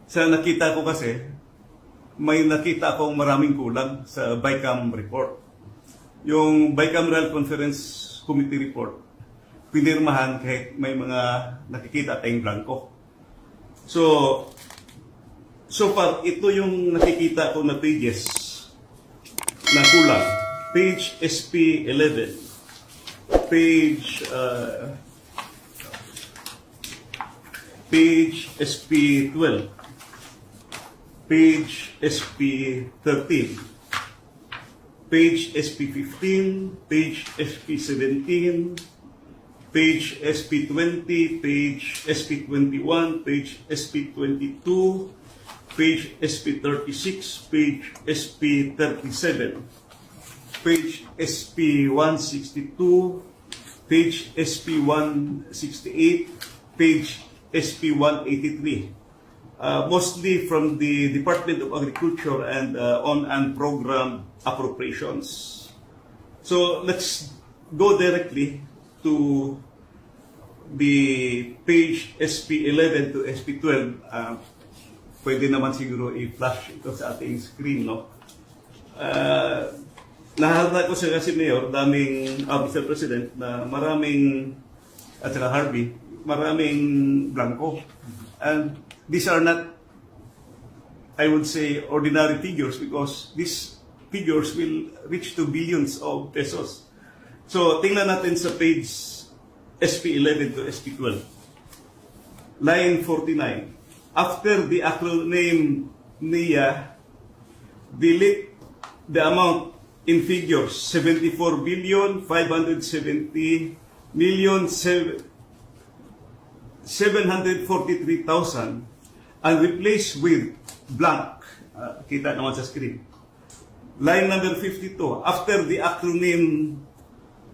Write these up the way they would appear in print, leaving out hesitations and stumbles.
Sa nakita ko kasi, may nakita akong maraming kulang sa BICAM report. Yung Bicameral Conference Committee report, pinirmahan kahit may mga nakikita tayong blanco. So far, ito yung nakikita ko na pages na kulang. Page SP11, page SP12, page SP13, page SP15, page SP17, page SP20, page SP21, page SP22, page SP36, page SP37, page SP162, page SP168, page SP183. Mostly from the Department of Agriculture and on program appropriations. So let's go directly to the page SP11 to SP12. Pwede naman siguro i-flash ito sa ating screen, no? Nahalata ko sa kasi Mayor, Mr. President, na maraming, at saka Harvey, maraming blanco. And these are not, I would say, ordinary figures because these figures will reach to billions of pesos. So, tingnan natin sa page SP11 to SP12. Line 49. After the acronym NIA, delete the amount in figures 74 billion 570 million 743,000 and replace with blank. Kita naman sa screen. Line number 52. After the acronym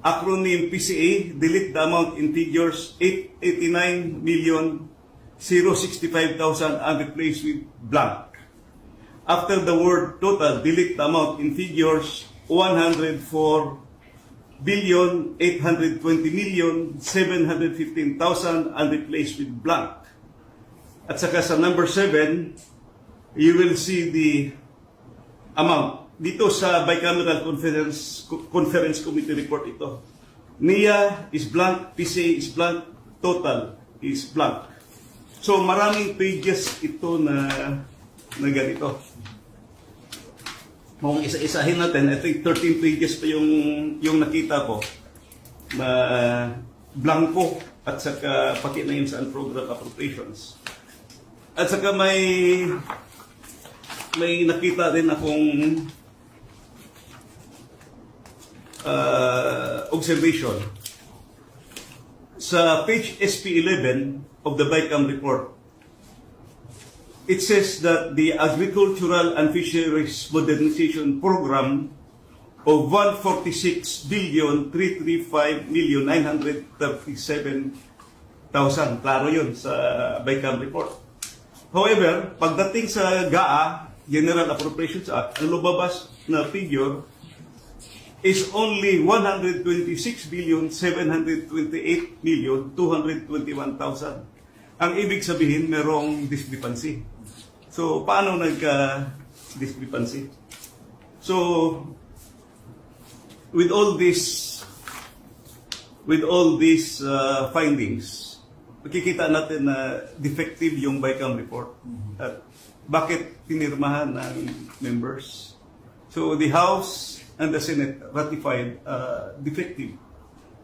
PCA, delete the amount in figures 889 million 065,000 and replace with blank. After the word total, delete the amount in figures 104 billion 820 million 715,000 and replace with blank. At saka sa number 7, you will see the amount. Dito sa Bicameral Conference Committee report ito. NIA is blank, PCA is blank, total is blank. So maraming pages ito na ganito. Kung isa-isahin natin, I think 13 pages pa yung nakita ko na blanco at saka pati na yun sa program appropriations. At saka may nakita din akong observation. Sa page SP11 of the BICAM report, it says that the Agricultural and Fisheries Modernization Program of 146 billion 335 million 937,000. Klaro yun sa BICAM report. However, pagdating sa GAA, General Appropriations Act, ang lumabas na figure is only 126 billion 728 million 221,000. Ang ibig sabihin, merong discrepancy. So, paano nagka-discrepancy? So, with all these findings, makikita natin na defective yung BICAM report. At bakit pinirmahan ng members? So, the House and the Senate ratified defective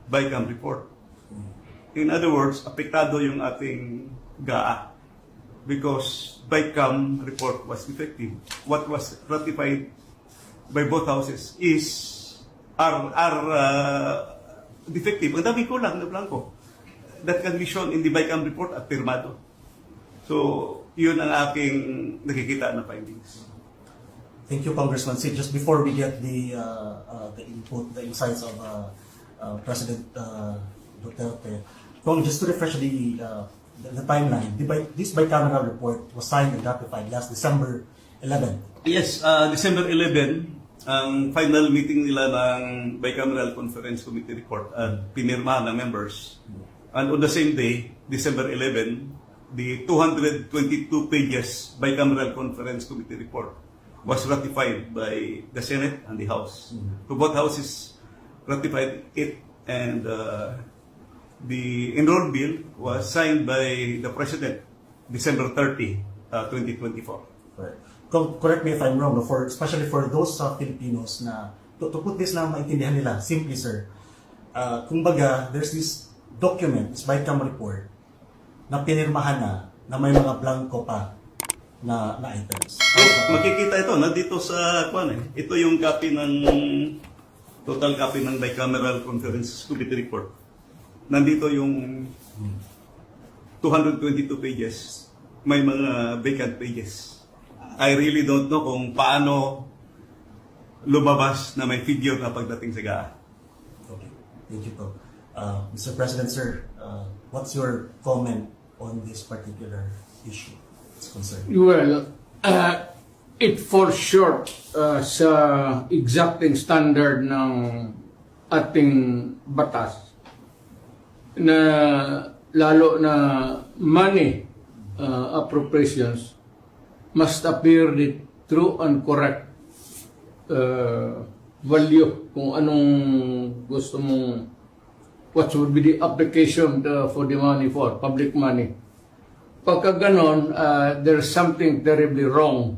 BICAM report. In other words, apektado yung ating GAA because BICAM report was defective. What was ratified by both houses are defective. Ang dami ko lang na blanco. That can be shown in the BICAM report at pirmado. So, yun ang aking nakikita na findings. Thank you, Congressman Sid. Just before we get the input, the insights of President Duterte, just to refresh the timeline, this bicameral report was signed and ratified last December 11. Yes, December 11, ang final meeting nila ng Bicameral Conference Committee report at pinirmahan ng members. And on the same day, December 11, the 222 pages bicameral conference committee report was ratified by the Senate and the House. So both houses ratified it, and the enrolled bill was signed by the President December 30, 2024. Right. Correct me if I'm wrong, no, for especially for those Filipinos na to put this na maintindihan nila, simply sir, kumbaga, there's this document, this BICAM report, na pinirmahan na may mga blanco pa na items. Makikita ito, nandito sa kwan eh. Ito yung copy ng total copy ng bicameral conference committee report. Nandito yung 222 pages. May mga vacant pages. I really don't know kung paano lumabas na may figure na pagdating sa GAA. Okay. Thank you po. Mr. President, sir, what's your comment on this particular issue? It's concerned. Well, it falls short sa exacting standard ng ating batas na lalo na money appropriations must appear the true and correct value kung anong gusto mong what would be the application for the money for public money. Pagka ganon, there's something terribly wrong.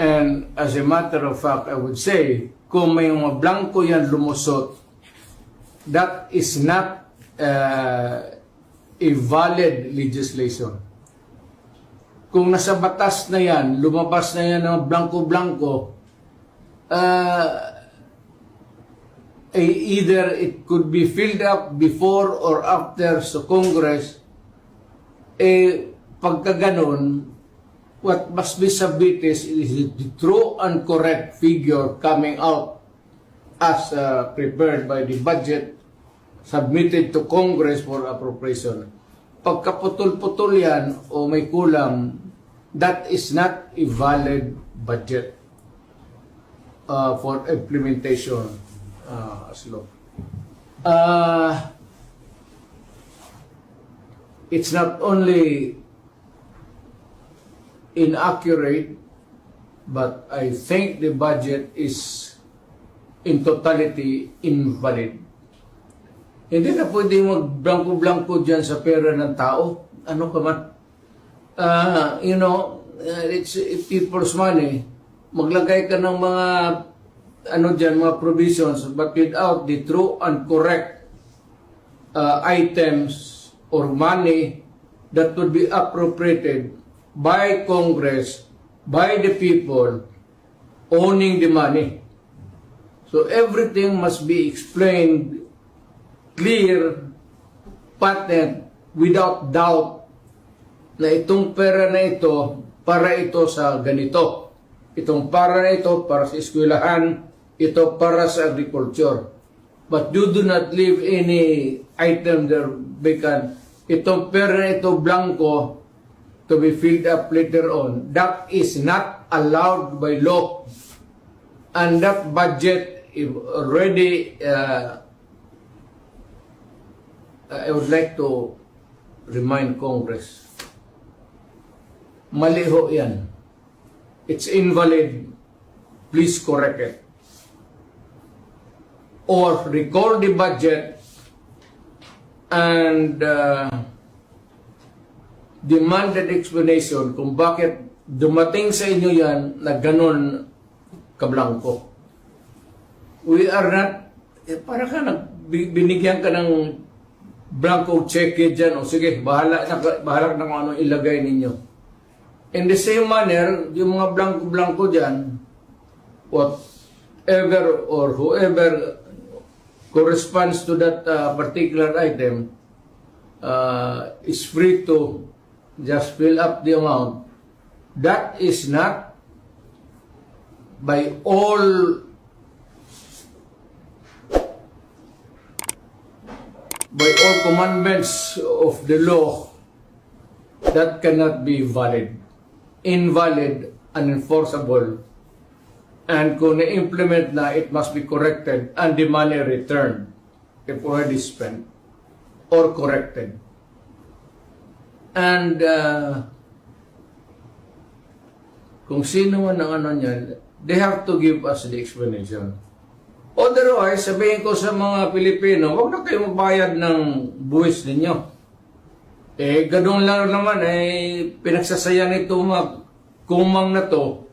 And as a matter of fact, I would say, kung may mga blanco yan lumusot, that is not a valid legislation. Kung nasa batas na yan, lumabas na yan ng blanco-blanco, either it could be filled up before or after sa Congress, pagka ganon, what must be submitted is the true and correct figure coming out as prepared by the budget submitted to Congress for appropriation. Pagka putol-putol yan o may kulang, that is not a valid budget for implementation as law. It's not only inaccurate, but I think the budget is in totality invalid. Hindi na pwede mag-blanco-blanco dyan sa pera ng tao. Ano ka man? It's people's money. Maglagay ka ng mga mga provisions, but without the true and correct items or money that would be appropriated by Congress, by the people owning the money. So everything must be explained clear, patent, without doubt na itong pera na ito para ito sa ganito. Itong para na ito para sa eskwelahan, ito para sa agriculture. But you do not leave any item there vacant. Itong pera na ito blanco to be filled up later on. That is not allowed by law. And that budget is already I would like to remind Congress, mali ho yan. It's invalid. Please correct it. Or recall the budget and demand an explanation kung bakit dumating sa inyo yan na ganon kablangko. We are not, para ka binigyan ka ng blanco check dyan, o sige, bahala na kung ano ilagay ninyo. In the same manner, yung mga blanco-blanco dyan, whatever or whoever corresponds to that particular item is free to just fill up the amount. That is not by all commandments of the law, that cannot be valid, invalid, unenforceable, and kung na-implement na, it must be corrected and the money returned if already spent or corrected. And kung sino man ang ano niyan, they have to give us the explanation. Otherwise, sabihin ko sa mga Pilipino, huwag na kayo magbayad ng buwis ninyo. Ganun lang naman, pinagsasayan ito mga kumang na to,